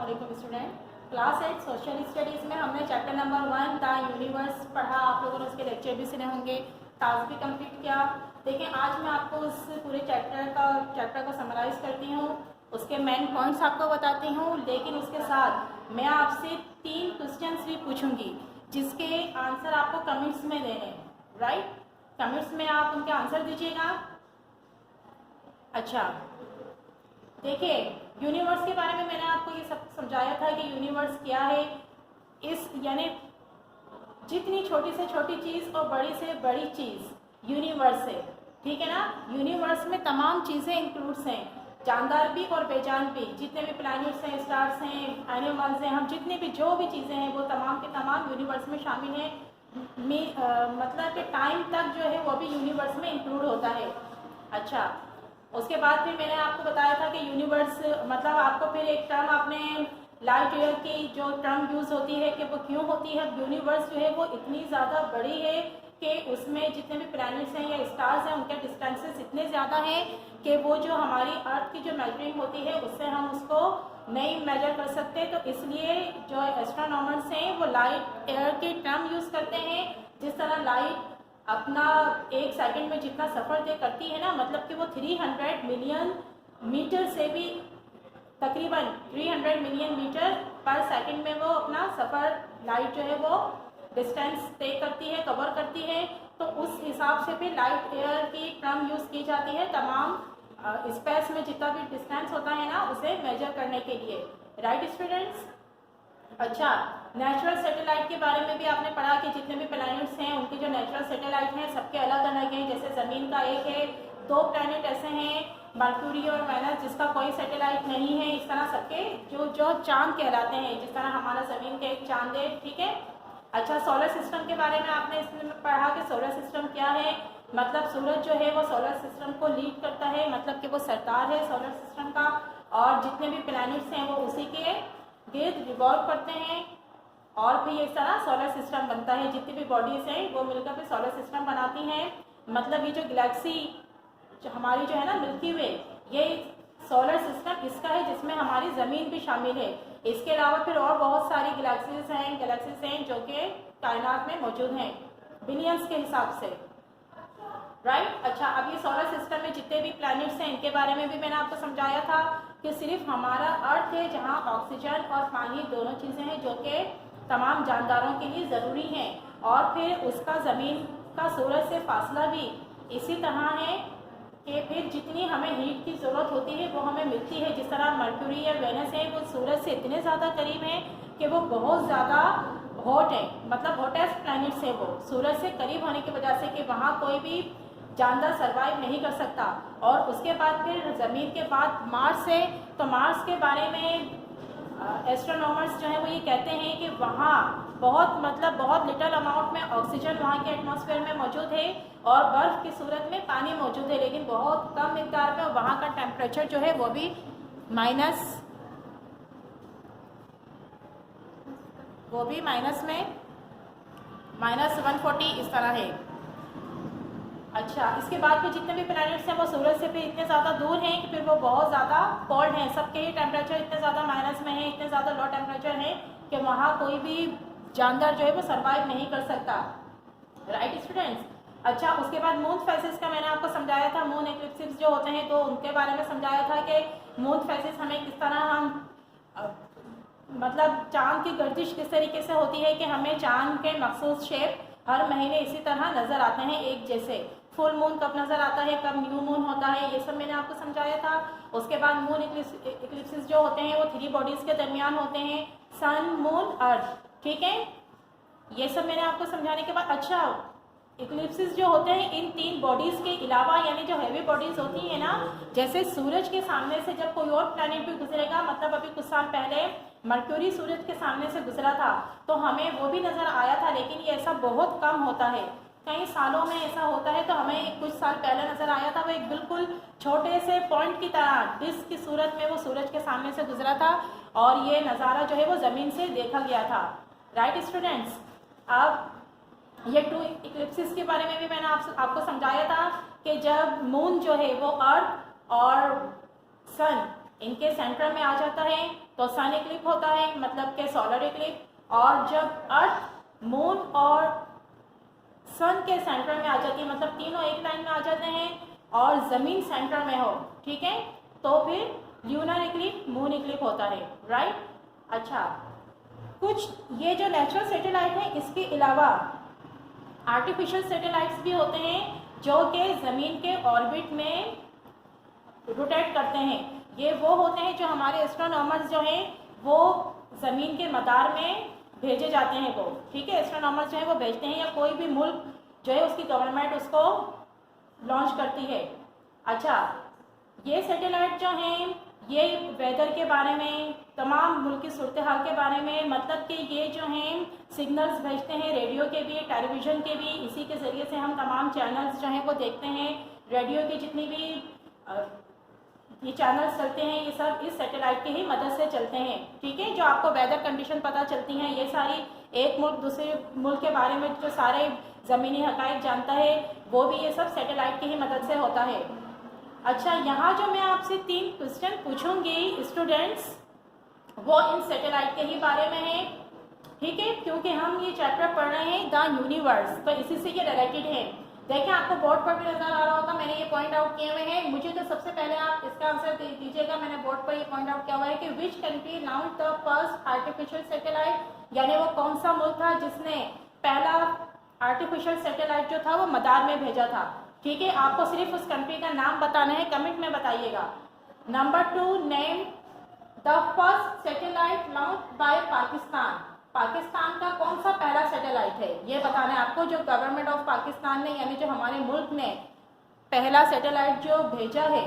अस्सलामुअलैकुम student. Class 8 social studies में हमने चैप्टर नंबर 1 द यूनिवर्स पढ़ा। आप लोगों ने उसके लेक्चर भी सुने होंगे, टास्क भी कंप्लीट किया। देखिए आज मैं आपको उस पूरे चैप्टर को समराइज़ करती हूँ, उसके मेन पॉइंट्स आपको बताती हूँ, लेकिन उसके साथ मैं आपसे 3 क्वेश्चंस भी पूछूंगी जिसके आंसर आपको कमेंट्स में देने हैं। राइट, कमेंट्स में आप उनके आंसर दीजिएगा। अच्छा, देखिए यूनिवर्स के बारे में मैंने आपको ये सब समझाया था कि यूनिवर्स क्या है। इस यानी जितनी छोटी से छोटी चीज़ और बड़ी से बड़ी चीज़ यूनिवर्स है, ठीक है ना। यूनिवर्स में तमाम चीज़ें इंक्लूड्स हैं, जानदार भी और बेजान भी। जितने भी प्लैनेट्स हैं, स्टार्स हैं, एनिमल्स हैं, हम जितने भी जो भी चीज़ें हैं वो तमाम के तमाम यूनिवर्स में शामिल हैं। मतलब कि टाइम तक जो है वो भी यूनिवर्स में इंक्लूड होता है। अच्छा, उसके बाद फिर मैंने आपको बताया था कि यूनिवर्स मतलब आपको फिर एक टर्म आपने लाइट ईयर की जो टर्म यूज़ होती है कि वो क्यों होती है। यूनिवर्स जो है वो इतनी ज़्यादा बड़ी है कि उसमें जितने भी प्लैनेट्स हैं या स्टार्स हैं उनके डिस्टेंसेस इतने ज़्यादा हैं कि वो जो हमारी अर्थ की जो मेजरिंग होती है उससे हम उसको नहीं मेजर कर सकते। तो इसलिए जो एस्ट्रोनॉमर्स हैं वो लाइट ईयर की टर्म यूज़ करते हैं। जिस तरह लाइट अपना एक सेकंड में जितना सफ़र तय करती है ना, मतलब कि वो 300 मिलियन मीटर से भी तकरीबन 300 मिलियन मीटर पर सेकंड में वो अपना सफ़र लाइट जो है वो डिस्टेंस तय करती है, कवर करती है। तो उस हिसाब से फिर लाइट ईयर की टर्म यूज़ की जाती है तमाम स्पेस में जितना भी डिस्टेंस होता है ना उसे मेजर करने के लिए। Right students. अच्छा, नेचुरल सैटेलाइट के बारे में भी आपने पढ़ा कि जितने भी प्लैनेट्स हैं उनके जो नेचुरल सैटेलाइट हैं सबके अलग अलग हैं। जैसे ज़मीन का एक है, 2 प्लैनेट ऐसे हैं मरक्यूरी और वेनस जिसका कोई सैटेलाइट नहीं है। इस तरह सबके जो चांद कहलाते हैं, जिस तरह हमारा ज़मीन का एक चांद है, ठीक है। अच्छा, सोलर सिस्टम के बारे में आपने इसमें पढ़ा कि सोलर सिस्टम क्या है। मतलब सूरज जो है वो सोलर सिस्टम को लीड करता है, मतलब कि वो सरदार है सोलर सिस्टम का, और जितने भी प्लैनेट्स हैं वो उसी के गिर्द रिवॉल्व करते हैं और फिर इस तरह सोलर सिस्टम बनता है। जितनी भी बॉडीज हैं वो मिलकर फिर सोलर सिस्टम बनाती हैं। मतलब ये जो गैलेक्सी जो हमारी जो है ना मिल्की वे, ये सोलर सिस्टम इसका है जिसमें हमारी ज़मीन भी शामिल है। इसके अलावा फिर और बहुत सारी गैलेक्सीज हैं जो कि कायनात में मौजूद हैं बिलियंस के हिसाब से। राइट। अच्छा, अब ये सोलर सिस्टम में जितने भी प्लैनेट्स हैं इनके बारे में भी मैंने आपको समझाया था कि सिर्फ हमारा अर्थ है जहाँ ऑक्सीजन और पानी दोनों चीज़ें हैं जो कि तमाम जानदारों के लिए ज़रूरी हैं। और फिर उसका ज़मीन का सूरज से फासला भी इसी तरह है कि फिर जितनी हमें हीट की ज़रूरत होती है वो हमें मिलती है। जिस तरह मरक्यूरी या वेनस है वो सूरज से इतने ज़्यादा करीब हैं कि वो बहुत ज़्यादा हॉट है, मतलब हॉटेस्ट प्लैनेट्स है वो सूरज से करीब होने की वजह से कि वहाँ कोई भी जानदार सर्वाइव नहीं कर सकता। और उसके बाद फिर ज़मीन के बाद मार्स है, तो मार्स के बारे में एस्ट्रोनॉमर्स जो है वो ये कहते हैं कि वहाँ बहुत लिटल अमाउंट में ऑक्सीजन वहाँ के एटमॉस्फेयर में मौजूद है और बर्फ़ की सूरत में पानी मौजूद है, लेकिन बहुत कम मिकदार में। वहाँ का टेम्परेचर जो है वो भी माइनस में -140 इस तरह है। अच्छा, इसके बाद फिर जितने भी प्लैनेट्स हैं वो सूरज से फिर इतने ज़्यादा दूर हैं कि फिर वो बहुत ज़्यादा कोल्ड हैं। सबके ही टेम्परेचर इतने ज़्यादा माइनस में है, इतने ज़्यादा लो टेम्परेचर है कि वहाँ कोई भी जानदार जो है वो सर्वाइव नहीं कर सकता। Right students. अच्छा, उसके बाद मून फेसेस का मैंने आपको समझाया था। मून एक्लिप्सिस जो होते हैं तो उनके बारे में समझाया था कि मून फेसेस हमें किस तरह मतलब चाँद की गर्दिश किस तरीके से होती है कि हमें चाँद के मखसूस शेप हर महीने इसी तरह नज़र आते हैं एक जैसे। फुल मून कब नज़र आता है, कब न्यू मून होता है, ये सब मैंने आपको समझाया था। उसके बाद मून इक्लिप्सिस जो होते हैं वो 3 बॉडीज़ के दरमियान होते हैं, सन, मून, अर्थ, ठीक है। ये सब मैंने आपको समझाने के बाद, अच्छा, इक्लिप्सिस जो होते हैं इन 3 बॉडीज़ के अलावा यानी जो हैवी बॉडीज़ होती है ना, जैसे सूरज के सामने से जब कोई और प्लैनेट भी गुजरेगा, मतलब अभी कुछ साल पहले मरक्यूरी सूरज के सामने से गुजरा था तो हमें वो भी नज़र आया था, लेकिन ये ऐसा बहुत कम होता है। कई सालों में ऐसा होता है, तो हमें कुछ साल पहले नज़र आया था। वो एक बिल्कुल छोटे से पॉइंट की तरह डिस्क की सूरत में वो सूरज के सामने से गुजरा था और ये नज़ारा जो है वो ज़मीन से देखा गया था। Right students. अब ये 2 इक्लिप्सिस के बारे में भी मैंने आपको समझाया था कि जब मून जो है वो अर्थ और सन इनके सेंटर में आ जाता है तो सन इक्लिप्स होता है, मतलब के सोलर इक्लिप्स। और जब अर्थ, मून और सन के सेंटर में आ जाती है, मतलब तीनों एक लाइन में आ जाते हैं और ज़मीन सेंटर में हो, ठीक है, तो फिर ल्यूनर इक्लिप्स, मून इक्लिप्स होता है, राइट। अच्छा, कुछ ये जो नेचुरल सैटेलाइट है, इसके अलावा आर्टिफिशियल सैटेलाइट्स भी होते हैं जो कि ज़मीन के ऑर्बिट में रोटेट करते हैं। ये वो होते हैं जो हमारे एस्ट्रोनॉमर्स जो हैं वो ज़मीन के मदार में भेजे जाते हैं वो, ठीक है, एस्ट्रोनॉमर्स जो है वो भेजते हैं, या कोई भी मुल्क जो है उसकी गवर्नमेंट उसको लॉन्च करती है। अच्छा, ये सैटेलाइट जो हैं ये वेदर के बारे में, तमाम मुल्क की सूरत हाल के बारे में, मतलब कि ये जो हैं सिग्नल्स भेजते हैं, रेडियो के भी, टेलीविज़न के भी, इसी के ज़रिए से हम तमाम चैनल्स जो हैं वो देखते हैं। रेडियो की जितनी भी ये चैनल्स चलते हैं ये सब इस सैटेलाइट की ही मदद से चलते हैं, ठीक है। जो आपको वेदर कंडीशन पता चलती हैं, ये सारी एक मुल्क दूसरे मुल्क के बारे में जो सारे ज़मीनी हक़ाइक़ जानता है वो भी ये सब सैटेलाइट की ही मदद से होता है। अच्छा, यहाँ जो मैं आपसे 3 क्वेश्चन पूछूंगी स्टूडेंट्स, वो इन सैटेलाइट के ही बारे में है, ठीक है, क्योंकि हम ये चैप्टर पढ़ रहे हैं द यूनिवर्स, तो इसी से ये रिलेटेड है। देखिए, आपको बोर्ड पर भी नजर आ रहा होगा, मैंने ये पॉइंट आउट किए हुए हैं। मुझे तो सबसे पहले आप इसका आंसर दीजिएगा। मैंने बोर्ड पर ये पॉइंट आउट किया हुआ है कि which country launch the first artificial satellite, यानी वो कौन सा मुल्क था जिसने पहला आर्टिफिशियल सैटेलाइट जो था वो मदार में भेजा था, ठीक है। आपको सिर्फ उस कंट्री का नाम बताना है, कमेंट में बताइएगा। Number 2, name the first satellite launch by Pakistan. Pakistan का कौन सा पहला सैटेलाइट है ये बताना है आपको, जो गवर्नमेंट ऑफ पाकिस्तान ने, यानी जो हमारे मुल्क ने पहला सैटेलाइट जो भेजा है,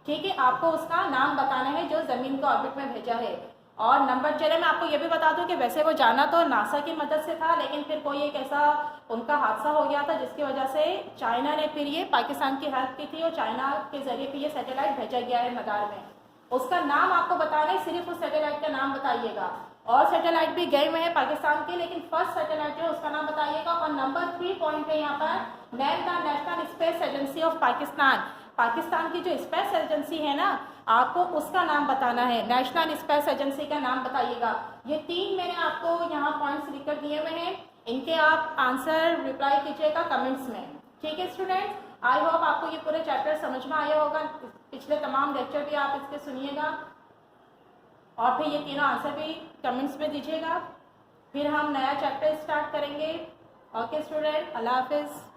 ठीक है, आपको उसका नाम बताना है जो ज़मीन को ऑर्बिट में भेजा है। और नंबर, चले मैं आपको ये भी बता दूं कि वैसे वो जाना तो नासा की मदद से था, लेकिन फिर कोई एक ऐसा उनका हादसा हो गया था जिसकी वजह से चाइना ने फिर ये पाकिस्तान की हेल्प की थी और चाइना के ज़रिए फिर ये सैटेलाइट भेजा गया है मदार में। उसका नाम आपको बताना है, सिर्फ उस सैटेलाइट का नाम बताइएगा। और सैटेलाइट भी गए हुए हैं पाकिस्तान के, लेकिन फर्स्ट सैटेलाइट जो है उसका नाम बताइएगा। और नंबर 3 पॉइंट है यहाँ पर, name the national space agency of Pakistan. Pakistan की जो स्पेस एजेंसी है ना, आपको उसका नाम बताना है, नेशनल स्पेस एजेंसी का नाम बताइएगा। ये 3 मैंने आपको यहाँ पॉइंट्स लिखकर दिए हुए हैं, इनके आप आंसर रिप्लाई कीजिएगा कमेंट्स में, ठीक है स्टूडेंट्स। आई होप आपको ये पूरे चैप्टर समझ में आया होगा, पिछले तमाम लेक्चर भी आप इसके सुनिएगा और फिर ये तीनों आंसर भी कमेंट्स में दीजिएगा। फिर हम नया चैप्टर स्टार्ट करेंगे। ओके स्टूडेंट, अल्लाह हाफिज़।